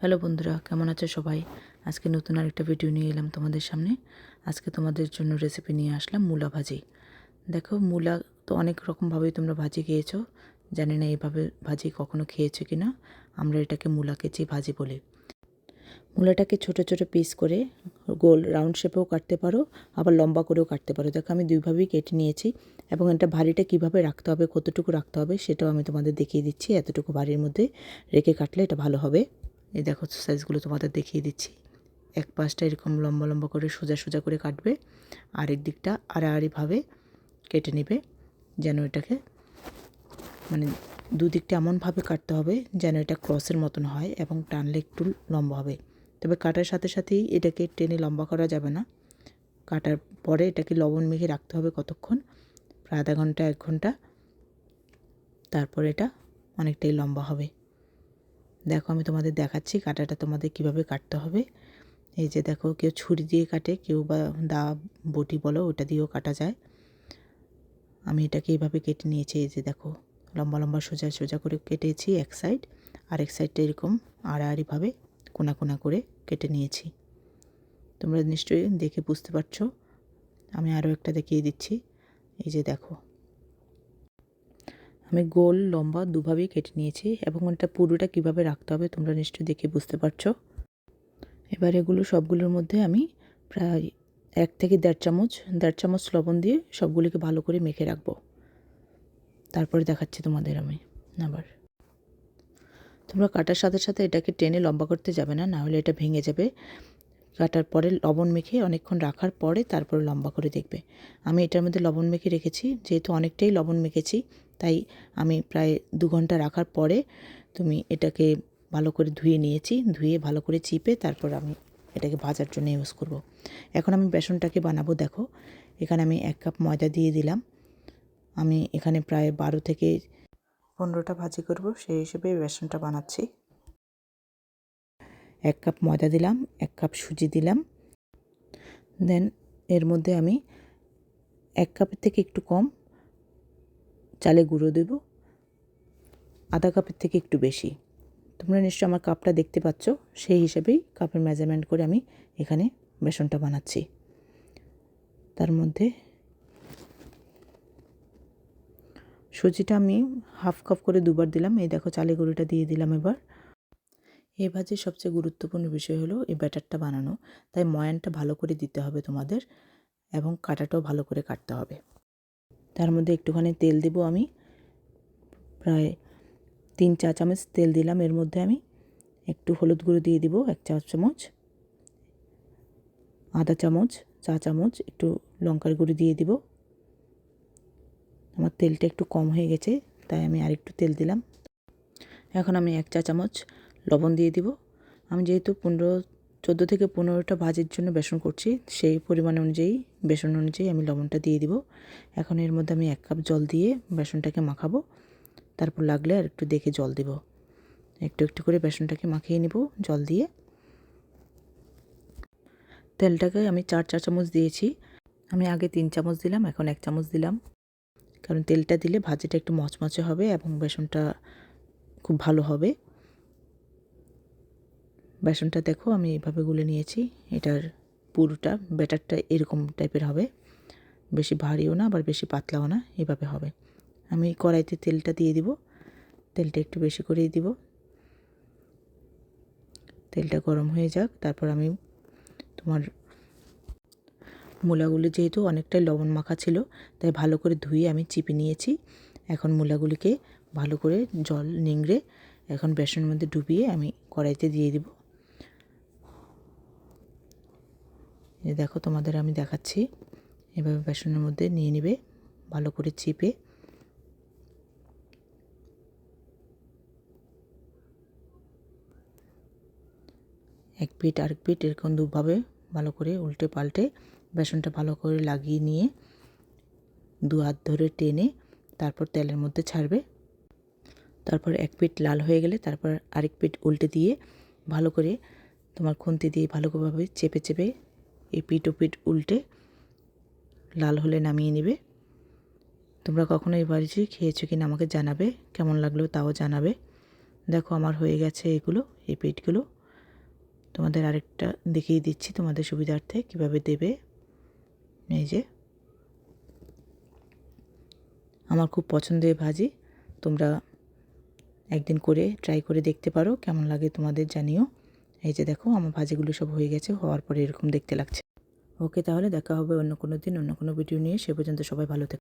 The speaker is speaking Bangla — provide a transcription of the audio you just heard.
হ্যালো বন্ধুরা, কেমন আছো সবাই? আজকে নতুন আরেকটা ভিডিও নিয়ে এলাম তোমাদের সামনে। আজকে তোমাদের জন্য রেসিপি নিয়ে আসলাম মূলা ভাজি। দেখো, মূলা তো অনেক রকমভাবেই তোমরা ভাজি খেয়েছো। জানি না এইভাবে ভাজি কখনো খেয়েছো কি না। আমরা এটাকে মূলা কেচি ভাজি বলি। মূলাটাকে ছোট ছোট পিস করে গোল রাউন্ড শেপেও কাটতে পারো, আবার লম্বা করেও কাটতে পারো। দেখো, আমি দুইভাবেই কেটে নিয়েছি এবং এটা ভারিটা কীভাবে রাখতে হবে, কতটুকু রাখতে হবে সেটাও আমি তোমাদের দেখিয়ে দিচ্ছি। এতটুকু ভারির মধ্যে রেখে কাটলে এটা ভালো হবে। এই দেখো, সাইজগুলো তোমাদের দেখিয়ে দিচ্ছি। এক পাশটা এরকম লম্বা লম্বা করে সোজা সোজা করে কাটবে, আরেক দিকটা আড়াআড়িভাবে কেটে নেবে, যেন এটাকে মানে দুদিকটা এমনভাবে কাটতে হবে যেন এটা ক্রসের মতন হয় এবং টানলে একটু লম্বা হবে। তবে কাটার সাথে সাথেই এটাকে টেনে লম্বা করা যাবে না। কাটার পরে এটাকে লবণ মেখে রাখতে হবে কতক্ষণ, প্রায় আধা ঘন্টা 1 ঘন্টা। তারপর এটা অনেকটাই লম্বা হবে। দেখো, আমি তোমাদের দেখাচ্ছি কাটাটা তোমাদের কিভাবে কাটতে হবে। এই যে দেখো, কেউ ছুরি দিয়ে কাটে, কেউ বা দা বটি বলো, ওটা দিয়েও কাটা যায়। আমি এটাকে এইভাবে কেটে নিয়েছি। এই যে দেখো, লম্বা লম্বা সোজা সোজা করে কেটেছি এক সাইড, আরেক সাইডটা এরকম আড়াআড়িভাবে কোনা কোনা করে কেটে নিয়েছি। তোমরা নিশ্চয়ই দেখে বুঝতে পারছো। আমি আরও একটা দেখিয়ে দিচ্ছি। এই যে দেখো, আমি গোল লম্বা দুভাবেই কেটে নিয়েছি এবং এটা পুরোটা কীভাবে রাখতে হবে তোমরা নিশ্চয়ই দেখে বুঝতে পারছো। এবার এগুলো সবগুলোর মধ্যে আমি প্রায় 1 থেকে 1.5 চামচ লবণ দিয়ে সবগুলিকে ভালো করে মেখে রাখবো। তারপরে দেখাচ্ছি তোমাদের আমি আবার। তোমরা কাটার সাথে সাথে এটাকে টেনে লম্বা করতে যাবে না, নাহলে এটা ভেঙে যাবে। কাটার পরে লবণ মেখে অনেকক্ষণ রাখার পরে তারপরে লম্বা করে দেখবে। আমি এটার মধ্যে লবণ মেখে রেখেছি, যেহেতু অনেকটাই লবণ মেখেছি তাই আমি প্রায় 2 ঘন্টা রাখার পরে তুমি এটাকে ভালো করে ধুয়ে নিয়েছি। ধুয়ে ভালো করে চিপে তারপর আমি এটাকে ভাজার জন্য ইউজ করব। এখন আমি বেসনটাকে বানাবো। দেখো, এখানে আমি 1 কাপ ময়দা দিয়ে দিলাম। আমি এখানে প্রায় 12 থেকে 15টা ভাজি করব, সেই হিসেবে বেসনটা বানাচ্ছি। 1 কাপ ময়দা দিলাম, 1 কাপ সুজি দিলাম। দেন এর মধ্যে আমি 1 কাপের থেকে একটু কম চালের গুঁড়ো দেব, আধা কাপের থেকে একটু বেশি। তোমরা নিশ্চয়ই আমার কাপটা দেখতে পাচ্ছ, সেই হিসেবেই কাপের মেজারমেন্ট করে আমি এখানে বেসনটা বানাচ্ছি। তার মধ্যে সুজিটা আমি হাফ কাপ করে 2বার দিলাম। এই দেখো, চালের গুঁড়োটা দিয়ে দিলাম এবার। এই ভাজির সবচেয়ে গুরুত্বপূর্ণ বিষয় হলো এই ব্যাটারটা বানানো, তাই ময়ানটা ভালো করে দিতে হবে তোমাদের এবং কাটাটাও ভালো করে কাটতে হবে। তার মধ্যে একটুখানি তেল দেব আমি, প্রায় 3 চা চামচ তেল দিলাম। এর মধ্যে আমি একটু হলুদ গুঁড়ো দিয়ে দিব 1 চা চামচ, আধা চামচ চা চামচ একটু লঙ্কার গুঁড়ো দিয়ে দিব। আমার তেলটা একটু কম হয়ে গেছে তাই আমি আরেকটু তেল দিলাম। এখন আমি 1 চা চামচ লবণ দিয়ে দিব। আমি যেহেতু 14 থেকে 15টা ভাজির জন্য বেসন করছি, সেই পরিমাণ অনুযায়ী বেসন অনুযায়ী আমি লবণটা দিয়ে দিব। এখন এর মধ্যে আমি 1 কাপ জল দিয়ে বেসনটাকে মাখাবো। তারপর লাগলে আর একটু দেখে জল দেব। একটু একটু করে বেসনটাকে মাখিয়ে নেব জল দিয়ে। তেলটাকে আমি 4 চা চামচ দিয়েছি। আমি আগে 3 চামচ দিলাম, এখন 1 চামচ দিলাম, কারণ তেলটা দিলে ভাজিটা একটু মচমচে হবে এবং বেসনটা খুব ভালো হবে। বেসনটা দেখো আমি এইভাবে গুলে নিয়েছি। এটার পুরোটা ব্যাটারটা এরকম টাইপের হবে, বেশি ভারীও না আবার বেশি পাতলাও না, এভাবে হবে। আমি কড়াইতে তেলটা দিয়ে দিব, তেলটা একটু বেশি করেই দিব। তেলটা গরম হয়ে যাক, তারপর আমি তোমার মূলাগুলি যেহেতু অনেকটাই লবণ মাখা ছিল তাই ভালো করে ধুয়ে আমি চিপে নিয়েছি। এখন মূলাগুলিকে ভালো করে জল নিংড়ে এখন বেসনের মধ্যে ডুবিয়ে আমি কড়াইতে দিয়ে দিব। এই দেখো, তোমাদের আমি দেখাচ্ছি। এভাবে বেসনের মধ্যে নিয়ে নেবে ভালো করে চিপে। এক পিঠ আরেক পিঠ এরকম দুভাবে ভালো করে উল্টে পাল্টে বেসনটা ভালো করে লাগিয়ে নিয়ে 2 হাত ধরে টেনে তারপর তেলের মধ্যে ছাড়বে। তারপর এক পিঠ লাল হয়ে গেলে তারপর আরেক পিঠ উল্টে দিয়ে ভালো করে তোমার খুন্তি দিয়ে ভালোভাবে চেপে চেপে এই পিঠ ও পিঠ উল্টে লাল হলে নামিয়ে নেবে। তোমরা কখনো এই ভাজি খেয়েছো কিনা আমাকে জানাবে, কেমন লাগলো তাও জানাবে। দেখো, আমার হয়ে গেছে এগুলো, এই পিঠগুলো। তোমাদের আরেকটা দেখিয়ে দিচ্ছি তোমাদের সুবিধার্থে কিভাবে দেবে। এই যে আমার খুব পছন্দের ভাজি, তোমরা একদিন করে ট্রাই করে দেখতে পারো, কেমন লাগে তোমাদের জানিও। এই যে দেখো আমার ভাজিগুলো সব হয়ে গেছে, হওয়ার পরে এরকম দেখতে লাগছে। ওকে, তাহলে দেখা হবে অন্য কোনো দিন অন্য কোনো ভিডিও নিয়ে। সে পর্যন্ত সবাই ভালো থেকো।